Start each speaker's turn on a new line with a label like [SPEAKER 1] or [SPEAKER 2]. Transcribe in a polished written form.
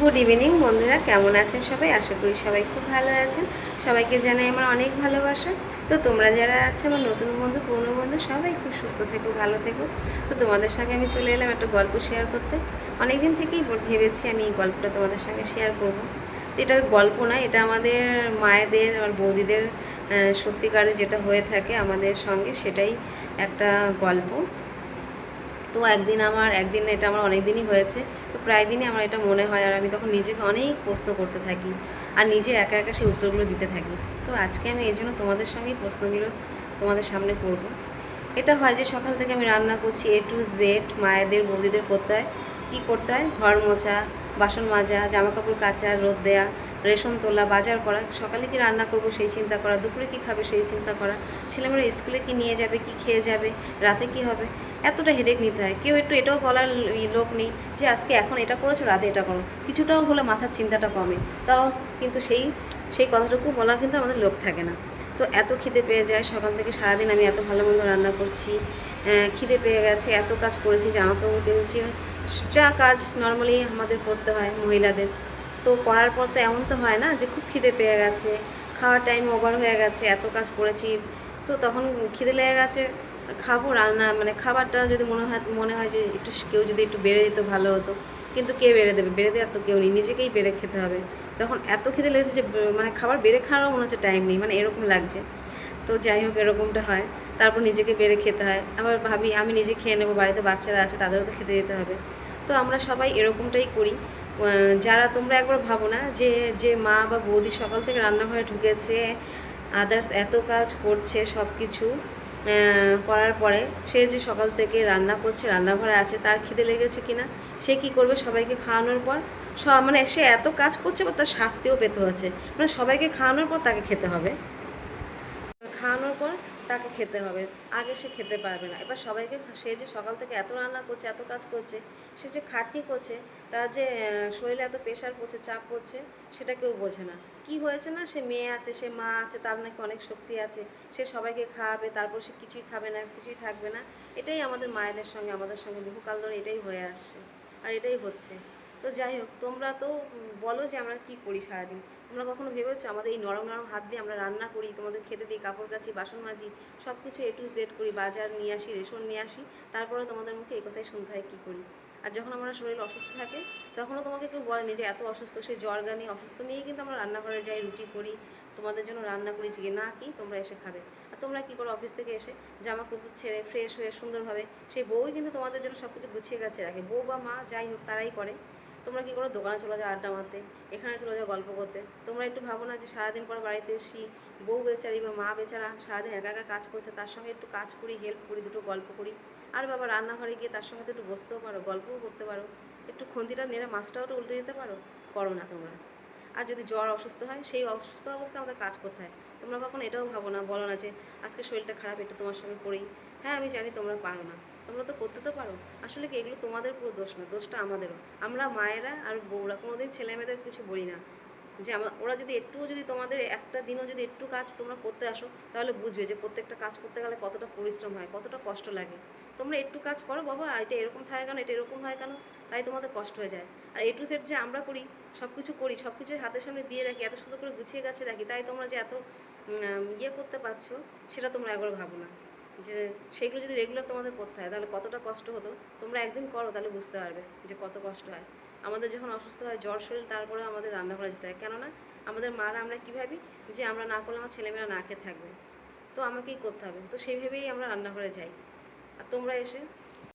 [SPEAKER 1] Good evening বন্ধুরা, কেমন আছেন সবাই? আশা করি সবাই খুব ভালো আছেন। সবাইকে জানাই আমার অনেক ভালোবাসা। তো তোমরা যারা আছে আমার নতুন বন্ধু, পুরনো বন্ধু, সবাই খুব সুস্থ থেকো, ভালো থেকো। তো তোমাদের সঙ্গে আমি চলে এলাম একটা গল্প শেয়ার করতে। অনেক দিন থেকেই ভেবেছি আমি এই গল্পটা তোমাদের সঙ্গে শেয়ার করব। এটা গল্প না, এটা আমাদের মায়েদের আর বৌদিদের সত্যিকারে যেটা হয়ে থাকে আমাদের সঙ্গে, সেটাই একটা গল্প। তো একদিন এটা আমার অনেক দিনই হয়েছে। তো প্রায় দিনই আমার এটা মনে হয়, আর আমি তখন নিজেকে অনেক প্রশ্ন করতে থাকি আর নিজে একা একা সেই উত্তরগুলো দিতে থাকি। তো আজকে আমি এই জন্য তোমাদের সঙ্গেই প্রশ্নগুলো তোমাদের সামনে করব। এটা হয় যে সকাল থেকে আমি রান্না করছি, এ টু জেড মায়েদের বৌদিদের করতে হয়। কী করতে হয়? ঘর মোছা, বাসন মাজা, জামাকাপড় কাচা, রোদ দেয়া, রেশন তোলা, বাজার করা, সকালে কি রান্না করব সেই চিন্তা করা, দুপুরে কি খাবে সেই চিন্তা করা, ছেলেমেয়েরা স্কুলে কি নিয়ে যাবে, কি খেয়ে যাবে, রাতে কি হবে, এতটা হেডেক নিতে হয়। কেউ একটু এটাও বলার লোক নেই যে আজকে এখন এটা করেছো, রাতে এটা করো। কিছুটাও হলে মাথার চিন্তাটা কমে, তাও কিন্তু সেই সেই কথাটুকু বলা কিন্তু আমাদের লোক থাকে না। তো এত খিদে পেয়ে যায় সকাল থেকে, সারাদিন আমি এত ভালো মন্দ রান্না করছি, খিদে পেয়ে গেছে, এত কাজ করেছি, জামা কাপড় পেয়েছি, যা কাজ নর্মালি আমাদের করতে হয় মহিলাদের। তো করার পর তো এমন তো হয় না যে খুব খিদে পেয়ে গেছে, খাওয়ার টাইম ওভার হয়ে গেছে, এত কাজ করেছি। তো তখন খিদে লেগে গেছে, খাবো রান্না, মানে খাবারটা যদি মনে হয় যে একটু কেউ যদি একটু বেড়ে দিত ভালো হতো। কিন্তু কে বেড়ে দেবে? বেড়ে দেওয়ার তো কেউ নেই, নিজেকেই বেড়ে খেতে হবে। তখন এত খিদে লেগেছে যে মানে খাবার বেড়ে খাওয়ারও মনে হচ্ছে টাইম নেই, মানে এরকম লাগছে। তো যাই হোক, এরকমটা হয়। তারপর নিজেকে বেড়ে খেতে হয়, আবার ভাবি আমি নিজে খেয়ে নেবো, বাড়িতে বাচ্চারা আছে তাদেরও তো খেতে দিতে হবে। তো আমরা সবাই এরকমটাই করি। যারা তোমরা একবার ভাবো না যে যে মা বা বৌদি সকাল থেকে রান্নাঘরে ঢুকেছে, আদার্স এত কাজ করছে, সব কিছু করার পরে সে যে সকাল থেকে রান্না করছে, রান্নাঘরে আছে, তার খিদে লেগেছে কিনা, সে কি করবে? সবাইকে খাওয়ানোর পর মানে সে এত কাজ করছে বা তার শাস্তিও পেতে হচ্ছে, মানে সবাইকে খাওয়ানোর পর তাকে খেতে হবে। খাওয়ানোর পর তাকে খেতে হবে, আগে সে খেতে পারবে না। এবার সবাইকে, সে যে সকাল থেকে এত রান্না করছে, এত কাজ করছে, সে যে খাটনি করছে, তার যে শরীরে এত প্রেশার পড়ছে, চাপ পড়ছে, সেটা কেউ বোঝে না। কি হয়েছে না, সে মেয়ে আছে, সে মা আছে, তার নাকি অনেক শক্তি আছে, সে সবাইকে খাওয়াবে, তারপর সে কিছুই খাবে না, কিছুই থাকবে না। এটাই আমাদের মায়েদের সঙ্গে, আমাদের সঙ্গে বহুকাল ধরে এটাই হয়ে আসছে, আর এটাই হচ্ছে। তো যাই হোক, তোমরা তো বলো যে আমরা কি করি সারাদিন। তোমরা কখনো ভেবেছো আমাদের এই নরম নরম হাত দিয়ে আমরা রান্না করি, তোমাদের খেতে দিই, কাপড় কাচি, বাসন মাজি, সব কিছু এ টু জেড করি, বাজার নিয়ে আসি, রেশন নিয়ে আসি, তারপরে তোমাদের মুখে এই কথাই শুনতে হয় কী করি। আর যখন আমরা শরীর অসুস্থ থাকে, তখনও তোমাকে কেউ বলেনি যে এত অসুস্থ, সে জ্বর গানি অসুস্থ নিয়েই কিন্তু আমরা রান্নাঘরে যাই, রুটি করি, তোমাদের জন্য রান্না করি, যে না কি তোমরা এসে খাবে। আর তোমরা কী করো? অফিস থেকে এসে জামা কাপড় ছেড়ে ফ্রেশ হয়ে সুন্দরভাবে, সেই বউই কিন্তু তোমাদের জন্য সব কিছু গুছিয়ে গাছে রাখে, বউ বা মা যাই হোক তারাই করে। তোমরা কী করো? দোকানে চলে যাও আড্ডা মারতে, এখানে চলে যাও গল্প করতে। তোমরা একটু ভাবো না যে সারাদিন পর বাড়িতে এসি, বউ বেচারি বা মা বেচারা সারাদিন একা একা কাজ করছে, তার সঙ্গে একটু কাজ করি, হেল্প করি, দুটো গল্প করি। আর বাবা রান্নাঘরে গিয়ে তার সঙ্গে তো একটু বসতেও পারো, গল্পও করতে পারো, একটু খুন্তিটা নেড়ে মাছটাও তো উল্টে দিতে পারো। করো না তোমরা। আর যদি জ্বর অসুস্থ হয়, সেই অসুস্থ অবস্থায় আমাদের কাজ করতে হয়, তোমরা কখন এটাও ভাবো না, বলো না যে আজকে শরীরটা খারাপ, একটু তোমার সঙ্গে করি। হ্যাঁ আমি জানি তোমরা পারো না, তোমরা তো করতে তো পারো। আসলে কি এগুলো তোমাদের পুরো দোষ না, দোষটা আমাদেরও। আমরা মায়েরা আর বউরা কোনোদিন ছেলে মেয়েদের কিছু বলি না যে ওরা যদি একটুও, যদি তোমাদের একটা দিনও যদি একটু কাজ তোমরা করতে আসো, তাহলে বুঝবে যে প্রত্যেকটা কাজ করতে গেলে কতটা পরিশ্রম হয়, কতটা কষ্ট লাগে। তোমরা একটু কাজ করো বাবা, এটা এরকম থাকে কেন, এটা এরকম হয় কেন, তাই তোমাদের কষ্ট হয়ে যায়। আর এ টু জেড যে আমরা করি, সব কিছু করি, সব কিছু হাতের সামনে দিয়ে রাখি, এত সুন্দর করে গুছিয়ে গাছে রাখি, তাই তোমরা যে এত ইয়ে করতে পারছো, সেটা তোমরা একবার ভাবো না যে সেইগুলো যদি রেগুলার তোমাদের করতে হয় তাহলে কতটা কষ্ট হতো। তোমরা একদিন করো, তাহলে বুঝতে পারবে যে কত কষ্ট হয়। আমাদের যখন অসুস্থ হয়, জ্বর শরীর, তারপরে আমাদের রান্না করা যেতে হয়, কেননা আমাদের মারা, আমরা কী ভাবি যে আমরা না করলে আমার ছেলেমেয়েরা না খেয়ে থাকবে, তো আমাকেই করতে হবে, তো সেই ভেবেই আমরা রান্নাঘরে যাই। আর তোমরা এসে